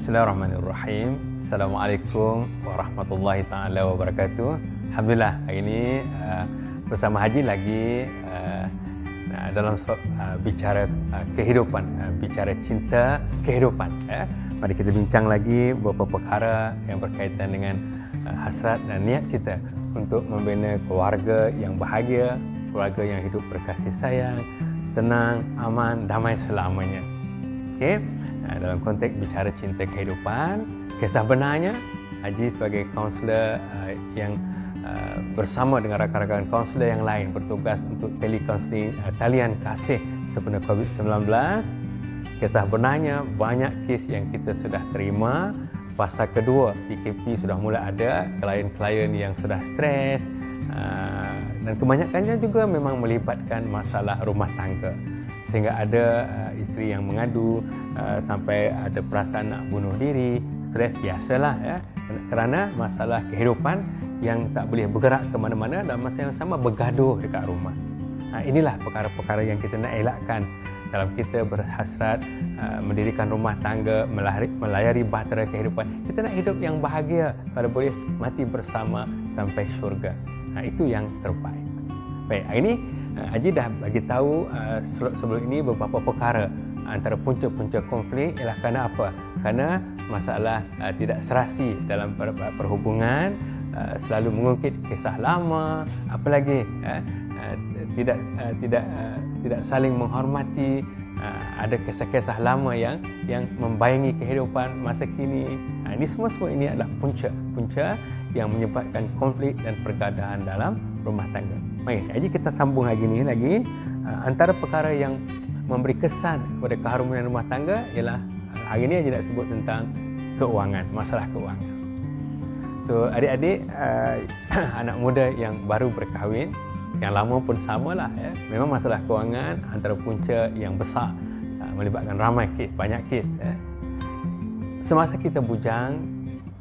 Bismillahirrahmanirrahim. Assalamualaikum warahmatullahi taala wabarakatuh. Alhamdulillah, hari ini bersama Haji lagi dalam bicara kehidupan, bicara cinta kehidupan. Mari kita bincang lagi beberapa perkara yang berkaitan dengan hasrat dan niat kita untuk membina keluarga yang bahagia, keluarga yang hidup berkasih sayang, tenang, aman, damai selamanya. Okey. Dalam konteks bicara cinta kehidupan, kisah benarnya Haji sebagai kaunselor yang bersama dengan rakan-rakan kaunselor yang lain bertugas untuk telecounseling talian kasih sempena COVID-19. Kisah benarnya banyak kes yang kita sudah terima. Fasa kedua PKP sudah mula ada, klien-klien yang sudah stres dan kebanyakannya juga memang melibatkan masalah rumah tangga. Sehingga ada isteri yang mengadu sampai ada perasaan nak bunuh diri, stres biasalah kerana masalah kehidupan yang tak boleh bergerak ke mana-mana dan masa yang sama bergaduh dekat rumah. Inilah perkara-perkara yang kita nak elakkan dalam kita berhasrat mendirikan rumah tangga, melayari bahtera kehidupan. Kita nak hidup yang bahagia, kalau boleh mati bersama sampai syurga. Itu yang terbaik. Baik, hari ini Haji dah bagi tahu sebelum ini beberapa perkara antara punca-punca konflik ialah kerana apa? Kerana masalah tidak serasi dalam perhubungan, selalu mengungkit kisah lama, apa lagi tidak saling menghormati, ada kisah-kisah lama yang membayangi kehidupan masa kini. Ini semua ini adalah punca yang menyebabkan konflik dan pergaduhan dalam rumah tangga. Baik, jadi kita sambung lagi antara perkara yang memberi kesan kepada keharmonian rumah tangga ialah hari ini Haji nak sebut tentang keuangan, masalah keuangan. So adik-adik anak muda yang baru berkahwin, yang lama pun samalah memang masalah keuangan antara punca yang besar melibatkan ramai kes, banyak kes. Semasa kita bujang,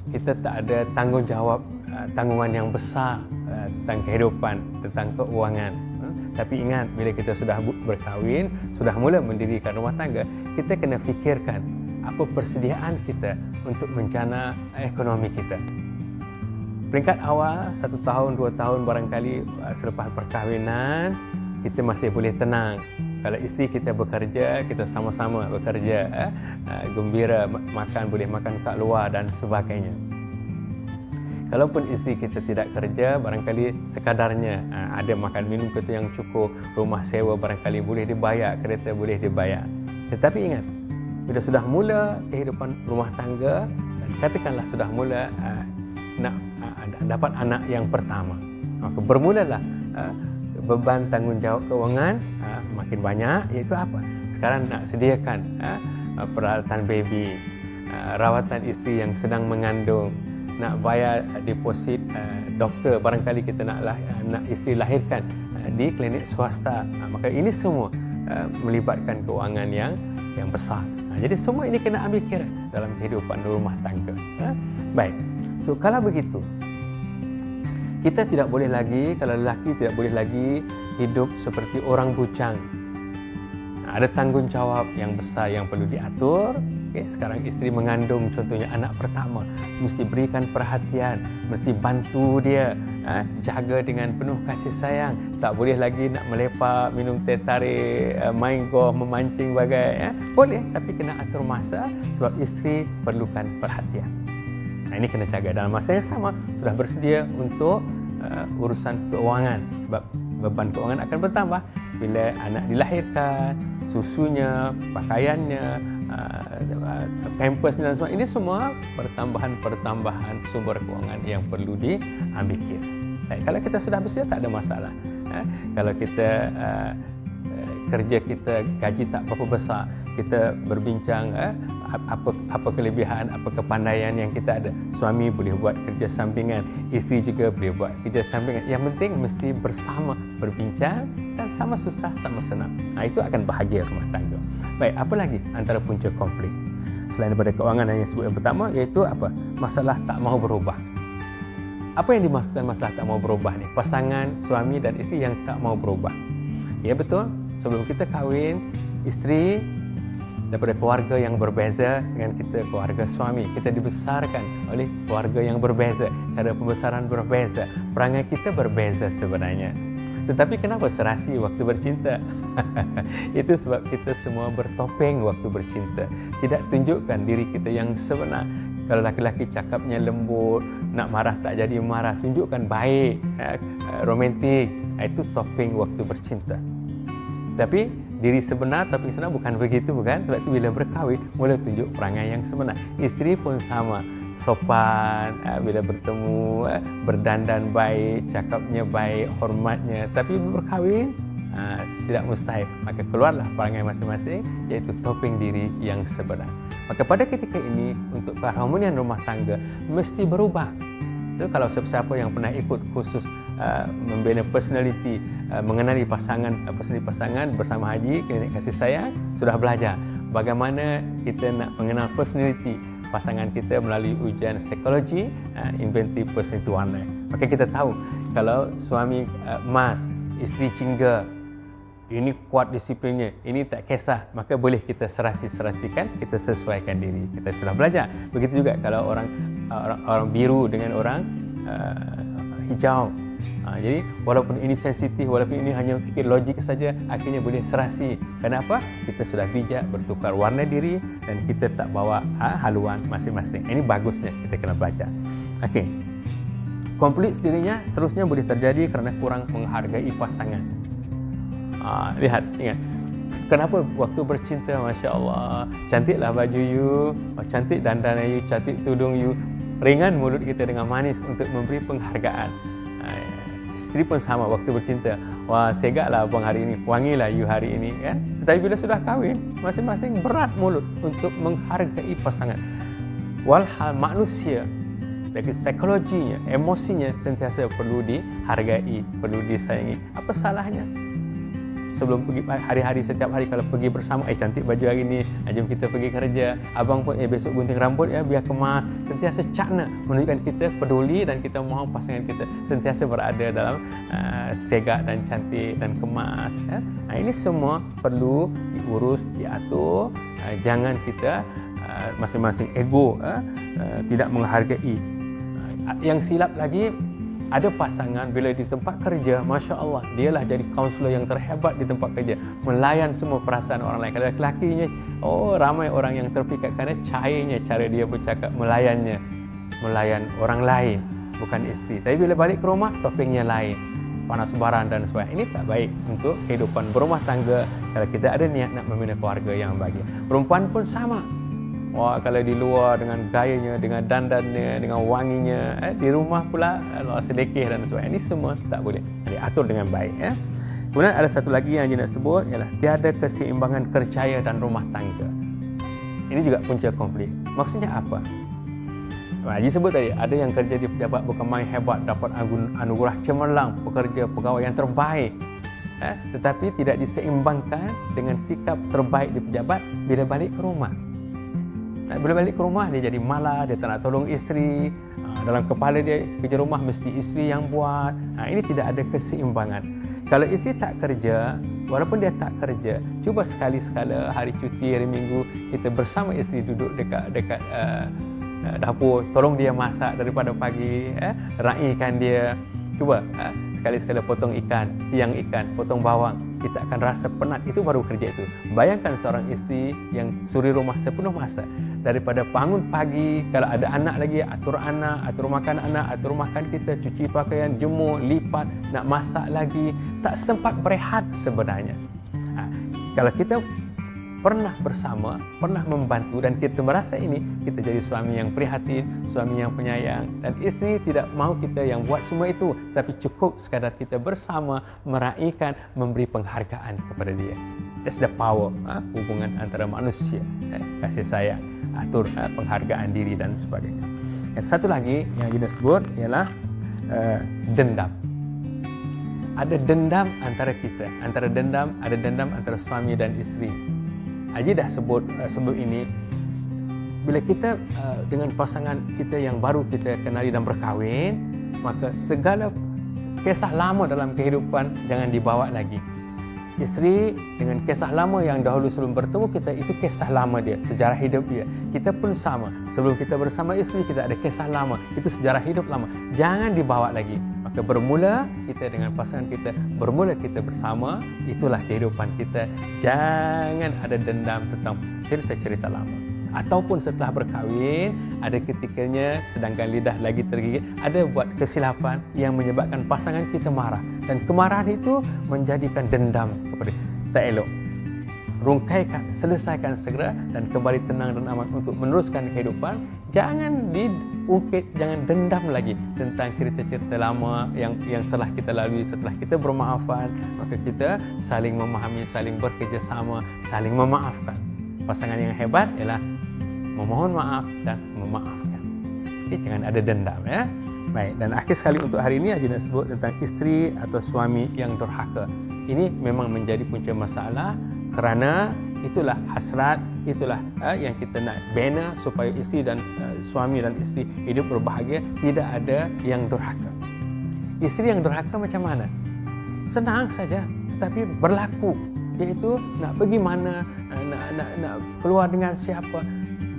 kita tak ada tanggungan yang besar tentang kehidupan, tentang keuangan. Tapi ingat, bila kita sudah berkahwin, sudah mula mendirikan rumah tangga, kita kena fikirkan apa persediaan kita untuk menjana ekonomi kita. Peringkat awal, 1 tahun, 2 tahun barangkali selepas perkahwinan, kita masih boleh tenang. Kalau isteri kita bekerja, kita sama-sama bekerja, gembira, boleh makan kat luar dan sebagainya. Kalaupun isteri kita tidak kerja, barangkali sekadarnya ada makan minum kita yang cukup, rumah sewa barangkali boleh dibayar, kereta boleh dibayar. Tetapi ingat, bila sudah mula kehidupan rumah tangga, dan katakanlah sudah mula nak dapat anak yang pertama, maka bermulalah beban tanggungjawab keuangan makin banyak, iaitu apa? Sekarang nak sediakan peralatan baby, rawatan isteri yang sedang mengandung, nak bayar deposit doktor, barangkali kita nak isteri lahirkan di klinik swasta. Maka ini semua melibatkan keuangan yang besar. Jadi semua ini kena ambil kira dalam kehidupan rumah tangga. Baik, so kalau begitu, kita tidak boleh lagi, kalau lelaki tidak boleh lagi hidup seperti orang bujang. Ada tanggungjawab yang besar yang perlu diatur. Sekarang isteri mengandung, contohnya anak pertama, mesti berikan perhatian, mesti bantu dia, jaga dengan penuh kasih sayang. Tak boleh lagi nak melepak, minum teh tarik, main golf, memancing bagai. Boleh, tapi kena atur masa sebab isteri perlukan perhatian. Ini kena jaga. Dalam masa yang sama, sudah bersedia untuk urusan keuangan sebab beban keuangan akan bertambah bila anak dilahirkan, susunya, pakaiannya, pampers dan semua. Ini semua pertambahan sumber keuangan yang perlu diambil kira. Kalau kita sudah bersedia, tak ada masalah. Kalau kita kerja kita gaji tak berapa besar, kita berbincang apa kelebihan, apa kepandaian yang kita ada. Suami boleh buat kerja sampingan, isteri juga boleh buat kerja sampingan. Yang penting mesti bersama berbincang dan sama susah sama senang. Itu akan bahagia rumah tangga. Baik, apa lagi antara punca konflik selain daripada keuangan yang sebut yang pertama, iaitu apa? Masalah tak mahu berubah. Apa yang dimaksudkan masalah tak mahu berubah ni? Pasangan suami dan isteri yang tak mahu berubah. Ya betul, sebelum kita kahwin, isteri daripada keluarga yang berbeza dengan kita, keluarga suami. Kita dibesarkan oleh keluarga yang berbeza, cara pembesaran berbeza, perangai kita berbeza sebenarnya. Tetapi kenapa serasi waktu bercinta? Itu sebab kita semua bertopeng waktu bercinta, tidak tunjukkan diri kita yang sebenar. Kalau laki-laki cakapnya lembut, nak marah tak jadi marah, tunjukkan baik, romantik. Itu topeng waktu bercinta. Tapi diri sebenar, topeng sebenar bukan begitu, bukan? Sebab itu bila berkahwin, mula tunjuk perangai yang sebenar. Isteri pun sama, sopan, bila bertemu, berdandan baik, cakapnya baik, hormatnya. Tapi bila berkahwin, tidak mustahil. Maka keluarlah perangai masing-masing, iaitu topeng diri yang sebenar. Maka pada ketika ini, untuk keharmonian rumah tangga mesti berubah. Itu kalau siapa yang pernah ikut khusus membina personality, mengenali personality pasangan bersama Haji Klinik Kasih Sayang, sudah belajar bagaimana kita nak mengenal personality pasangan kita melalui ujian psikologi, inventory personality warna. Maka kita tahu kalau suami emas, isteri jingga, ini kuat disiplinnya, ini tak kisah, maka boleh kita serasikan, kita sesuaikan diri. Kita sudah belajar. Begitu juga kalau orang biru dengan orang hijau. Jadi walaupun ini sensitif, walaupun ini hanya fikir logik saja, akhirnya boleh serasi. Kenapa? Kita sudah bijak bertukar warna diri dan kita tak bawa haluan masing-masing. Ini bagusnya kita kena belajar. Okey. Konflik sendirinya seterusnya boleh terjadi kerana kurang menghargai pasangan. Lihat, ingat. Kenapa waktu bercinta, Masya Allah, cantiklah baju you, cantik dandan you, cantik tudung you, ringan mulut kita dengan manis untuk memberi penghargaan. Isteri pun sama waktu bercinta. Wah, segaklah abang hari ini, wangilah you hari ini, kan? Tetapi bila sudah kahwin, masing-masing berat mulut untuk menghargai pasangan. Walhal manusia, dari psikologinya, emosinya sentiasa perlu dihargai, perlu disayangi. Apa salahnya? Sebelum pergi hari-hari, setiap hari kalau pergi bersama, cantik baju hari ni, jom kita pergi kerja, abang pun besok gunting rambut ya, biar kemas. Sentiasa cakna menunjukkan kita peduli dan kita mahu pasangan kita sentiasa berada dalam segak dan cantik dan kemas, ya. Ini semua perlu diurus, diatur. Jangan kita masing-masing ego tidak menghargai. Yang silap lagi, ada pasangan bila di tempat kerja, Masya Allah, dialah jadi kaunselor yang terhebat di tempat kerja, melayan semua perasaan orang lain. Kalau lelaki-lakinya, ramai orang yang terpikat kerana cairnya cara dia bercakap, melayan orang lain, bukan isteri. Tapi bila balik ke rumah, topengnya lain, panas baran dan sebagainya. Ini tak baik untuk kehidupan berumah tangga kalau kita ada niat nak membina keluarga yang bahagia. Perempuan pun sama. Wah, kalau di luar dengan gayanya, dengan dandannya, dengan wanginya, di rumah pula sedekah dan sebagainya. Ini semua tak boleh diatur dengan baik, ya. Kemudian ada satu lagi yang saya nak sebut, ialah tiada keseimbangan kerjaya dan rumah tangga. Ini juga punca konflik. Maksudnya apa? Haji sebut tadi, ada yang kerja di pejabat bukan main hebat, dapat anugerah cemerlang, pekerja pegawai yang terbaik, tetapi tidak diseimbangkan dengan sikap terbaik di pejabat bila balik ke rumah. Bila balik ke rumah, dia jadi malas, dia tak nak tolong isteri. Dalam kepala dia, kerja rumah mesti isteri yang buat. Ini tidak ada keseimbangan. Kalau isteri tak kerja, walaupun dia tak kerja, cuba sekali-sekala hari cuti, hari minggu, kita bersama isteri duduk dekat dapur, tolong dia masak daripada pagi, raikan dia. Cuba sekali-sekala potong ikan, siang ikan, potong bawang. Kita akan rasa penat. Itu baru kerja itu. Bayangkan seorang isteri yang suri rumah sepenuh masa. Daripada bangun pagi, kalau ada anak lagi, atur makan anak, atur makan kita, cuci pakaian, jemur, lipat, nak masak lagi. Tak sempat berehat sebenarnya. Kalau kita pernah bersama, pernah membantu dan kita merasa ini, kita jadi suami yang prihatin, suami yang penyayang, dan isteri tidak mahu kita yang buat semua itu, tapi cukup sekadar kita bersama meraihkan, memberi penghargaan kepada dia. That's the power hubungan antara manusia, kasih sayang, atur penghargaan diri dan sebagainya. Yang satu lagi yang kita sebut ialah dendam. Ada dendam antara kita, ada dendam antara suami dan isteri. Haji dah sebut sebelum ini, bila kita dengan pasangan kita yang baru kita kenali dan berkahwin, maka segala kisah lama dalam kehidupan jangan dibawa lagi. Isteri dengan kisah lama yang dahulu sebelum bertemu kita, itu kisah lama dia, sejarah hidup dia. Kita pun sama. Sebelum kita bersama isteri, kita ada kisah lama. Itu sejarah hidup lama. Jangan dibawa lagi. Maka bermula kita dengan pasangan kita, bermula kita bersama, itulah kehidupan kita. Jangan ada dendam tentang cerita-cerita lama. Ataupun setelah berkahwin, ada ketikanya sedangkan lidah lagi tergigit, ada buat kesilapan yang menyebabkan pasangan kita marah. Dan kemarahan itu menjadikan dendam kepada kita. Tak elok. Rungkaikan, selesaikan segera dan kembali tenang dan aman untuk meneruskan kehidupan. Jangan diungkit, jangan dendam lagi tentang cerita-cerita lama yang telah kita lalui. Setelah kita bermaafan, maka kita saling memahami, saling bekerjasama, saling memaafkan. Pasangan yang hebat ialah memohon maaf dan memaafkan. Jadi jangan ada dendam, ya. Baik, dan akhir sekali untuk hari ini Haji nak sebut tentang isteri atau suami yang durhaka. Ini memang menjadi punca masalah kerana itulah hasrat, itulah yang kita nak bina supaya isteri dan suami dan isteri hidup berbahagia, tidak ada yang durhaka. Isteri yang durhaka macam mana? Senang saja, tetapi berlaku, iaitu nak pergi mana, nak keluar dengan siapa.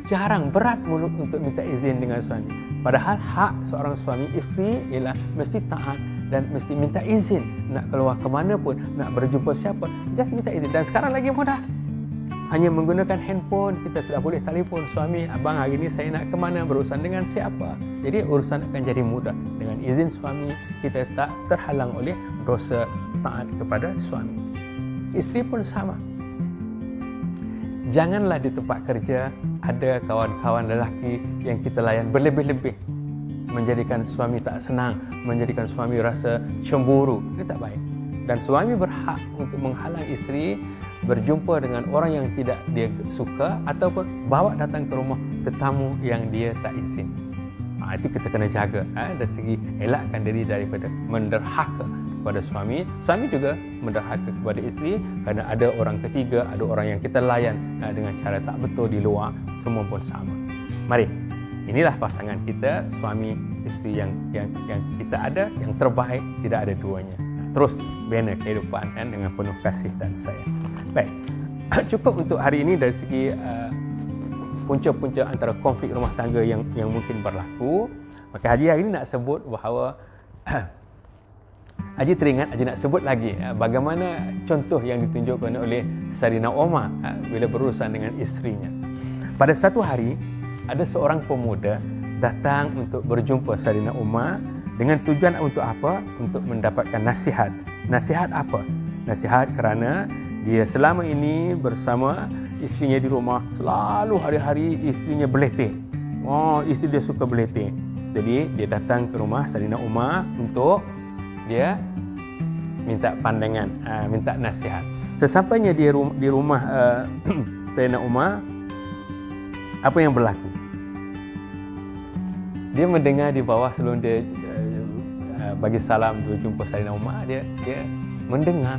Jarang, berat mulut untuk minta izin dengan suami. Padahal hak seorang suami isteri ialah mesti taat dan mesti minta izin. Nak keluar ke mana pun, nak berjumpa siapa, just minta izin. Dan sekarang lagi mudah. Hanya menggunakan handphone, kita sudah boleh telefon suami, abang hari ini saya nak ke mana, berurusan dengan siapa. Jadi urusan akan jadi mudah. Dengan izin suami, kita tak terhalang oleh dosa taat kepada suami. Isteri pun sama. Janganlah di tempat kerja ada kawan-kawan lelaki yang kita layan berlebih-lebih, menjadikan suami tak senang, menjadikan suami rasa cemburu. Ini tak baik. Dan suami berhak untuk menghalang isteri berjumpa dengan orang yang tidak dia suka ataupun bawa datang ke rumah tetamu yang dia tak izin. Itu kita kena jaga dari segi elakkan diri daripada menderhaka kepada suami. Suami juga menderhaka kepada isteri kerana ada orang ketiga, ada orang yang kita layan dengan cara tak betul di luar, semua pun sama. Mari, inilah pasangan kita, suami isteri yang kita ada, yang terbaik, tidak ada duanya. Terus bina kehidupan dengan penuh kasih dan sayang. Baik, cukup untuk hari ini dari segi punca-punca antara konflik rumah tangga yang mungkin berlaku. Maka Haji hari ini nak sebut bahawa Haji teringat, Haji nak sebut lagi bagaimana contoh yang ditunjukkan oleh Sayyidina Umar bila berurusan dengan isterinya. Pada satu hari, ada seorang pemuda datang untuk berjumpa Sayyidina Umar dengan tujuan untuk apa? Untuk mendapatkan nasihat. Nasihat apa? Nasihat kerana dia selama ini bersama isterinya di rumah, selalu hari-hari isterinya berletih. Isteri dia suka berletih. Jadi dia datang ke rumah Sayyidina Umar untuk dia minta pandangan, minta nasihat. Sesampainya di rumah Sayyidina Umar, apa yang berlaku? Dia mendengar di bawah sebelum dia bagi salam berjumpa Sayyidina Umar, dia mendengar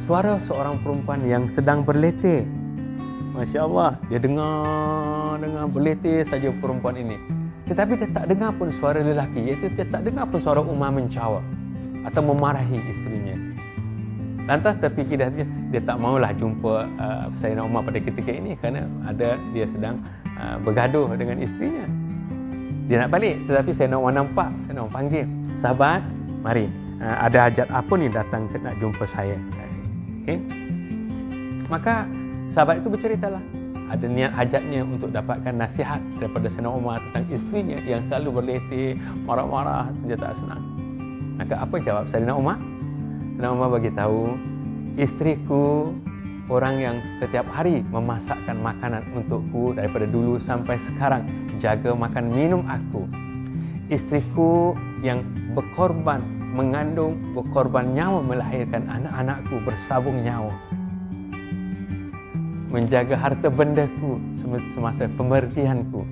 suara seorang perempuan yang sedang berletih. Masya Allah, dia dengar berletih saja perempuan ini. Tetapi dia tak dengar pun suara lelaki, iaitu dia tak dengar pun suara Umar mencawa atau memarahi isterinya. Lantas terfikir dia tak maulah jumpa Sayyidina Umar pada ketika ini kerana dia sedang bergaduh dengan isterinya. Dia nak balik, tetapi Sayyidina Umar nampak, Sayyidina Umar panggil, sahabat, mari, ada hajat apa ni datang nak jumpa saya. Okay? Maka sahabat itu berceritalah, ada niat hajatnya untuk dapatkan nasihat daripada Sayyidina Umar tentang isterinya yang selalu berletih, marah-marah, dia tak senang. Maka apa jawab Sayyidina Umar? Sayyidina Umar bagi tahu, isteriku orang yang setiap hari memasakkan makanan untukku daripada dulu sampai sekarang, jaga makan minum aku. Isteriku yang berkorban mengandung, berkorban nyawa melahirkan anak-anakku bersabung nyawa. Menjaga harta bendaku semasa pemergianku.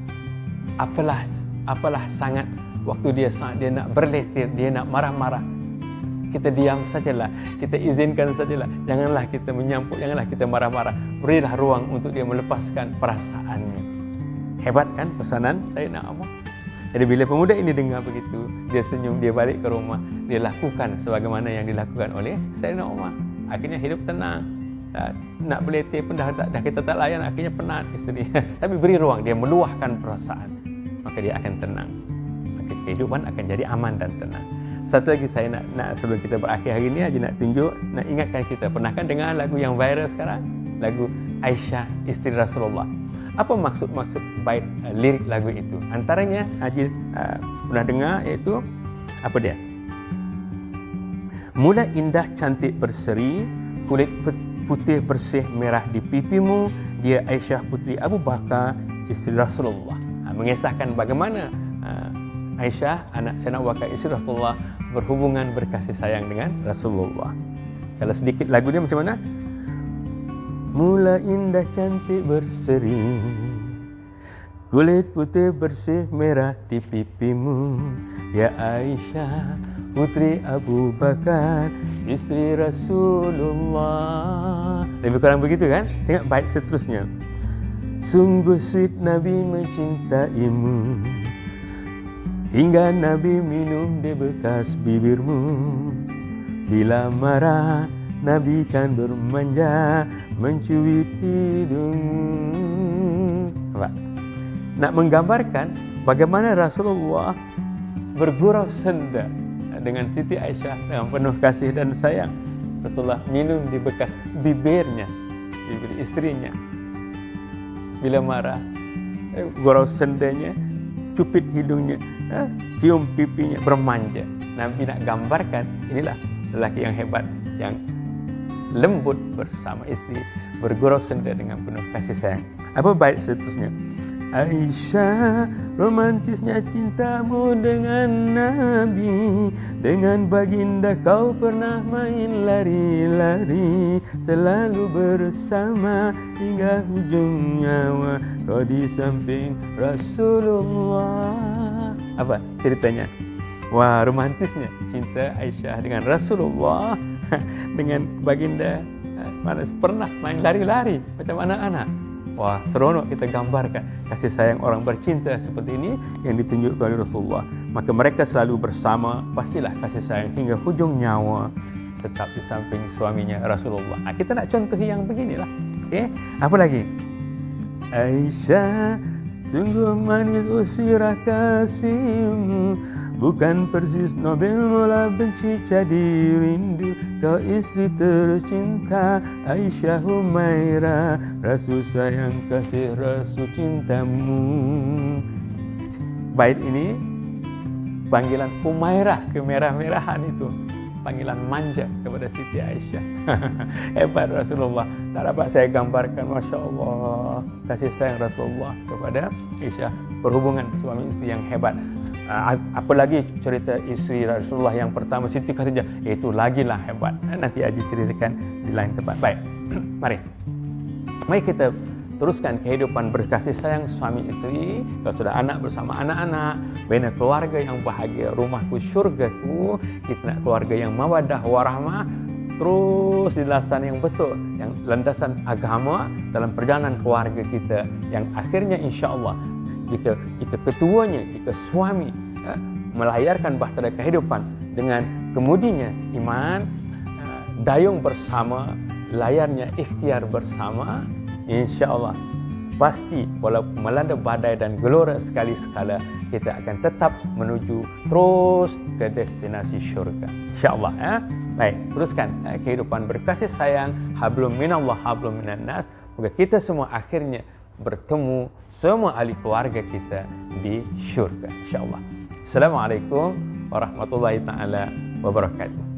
Apalah sangat waktu dia nak berletih, dia nak marah-marah. Kita diam sajalah, kita izinkan sajalah. Janganlah kita menyampuk, janganlah kita marah-marah. Berilah ruang untuk dia melepaskan perasaannya. Hebat kan pesanan Sayyidina Umar? Jadi bila pemuda ini dengar begitu, dia senyum, dia balik ke rumah, dia lakukan sebagaimana yang dilakukan oleh Sayyidina Umar. akhirnya hidup tenang. Nak berletih pun dah kita tak layan, akhirnya penat isteri. Tapi beri ruang dia meluahkan perasaan, maka dia akan tenang, maka kehidupan akan jadi aman dan tenang. Satu lagi saya nak sebelum kita berakhir hari ini aja nak tunjuk, nak ingatkan kita, pernah kan dengar lagu yang viral sekarang, lagu Aisyah isteri Rasulullah? Apa maksud bait lirik lagu itu? Antaranya Haji pernah dengar, iaitu apa dia? Mula indah cantik berseri, kulit putih bersih merah di pipimu, dia Aisyah putri Abu Bakar isteri Rasulullah. Mengisahkan bagaimana Aisyah anak Sayyidina Abu Bakar isteri Rasulullah berhubungan berkasih sayang dengan Rasulullah. Kalau sedikit lagu dia macam mana? Mula indah cantik berseri, kulit putih bersih merah di pipimu, ya Aisyah putri Abu Bakar isteri Rasulullah. Lebih kurang begitu kan? Tengok bait seterusnya. Sungguh sweet Nabi mencintaimu, hingga Nabi minum di bekas bibirmu. Bila marah Nabi kan bermanja, mencubit hidungmu. Nak menggambarkan bagaimana Rasulullah bergurau senda dengan Siti Aisyah dengan penuh kasih dan sayang. Rasulullah minum di bekas bibirnya, bibir istrinya. Bila marah, gurau sendanya, cupit hidungnya, cium pipinya, bermanja. Nabi nak gambarkan inilah lelaki yang hebat, yang lembut bersama istri, bergurau senda dengan penuh kasih sayang. Apa bait seterusnya? Aisyah, romantisnya cintamu dengan Nabi, dengan baginda kau pernah main lari-lari, selalu bersama hingga hujung nyawa kau di samping Rasulullah. Apa ceritanya? Wah, romantisnya cinta Aisyah dengan Rasulullah, dengan baginda, mana pernah main lari-lari macam anak-anak. Wah, seronok kita gambarkan kasih sayang orang bercinta seperti ini yang ditunjukkan oleh Rasulullah. Maka mereka selalu bersama, pastilah kasih sayang hingga hujung nyawa, tetap di samping suaminya Rasulullah. Kita nak contoh yang beginilah. Okay? Apa lagi? Aisyah, sungguh manis usirah kasihmu, bukan persis Nobel mula benci jadi rindu. Kau istri tercinta Aisyah Humairah, Rasul sayang kasih Rasul cintamu. Bait ini panggilan Humairah, kemerah-merahan itu, panggilan manja kepada Siti Aisyah. Hebat Rasulullah. Tak dapat saya gambarkan, Masya Allah, kasih sayang Rasulullah kepada Aisyah, perhubungan suami istri yang hebat. Apalagi cerita isteri Rasulullah yang pertama, Siti Khadijah, itu lagilah hebat. Nanti Haji ceritakan di lain tempat. Baik, mari kita teruskan kehidupan berkasih sayang suami isteri. Kalau sudah anak bersama anak-anak, bina keluarga yang bahagia, rumahku syurgaku. Kita nak keluarga yang mawadah warahmah, terus di landasan yang betul, yang landasan agama dalam perjalanan keluarga kita, yang akhirnya insya Allah jika ketuanya, jika suami melayarkan bahtera kehidupan dengan kemudinya iman, dayung bersama, layarnya ikhtiar bersama, insya Allah pasti walaupun melanda badai dan gelora sekali-sekala, kita akan tetap menuju terus ke destinasi syurga, insya Allah. Baik, teruskan kehidupan berkasih sayang, hablum minallah hablum minan nas. Moga kita semua akhirnya bertemu semua ahli keluarga kita di syurga, insya Allah. Assalamualaikum warahmatullahi taala wabarakatuh.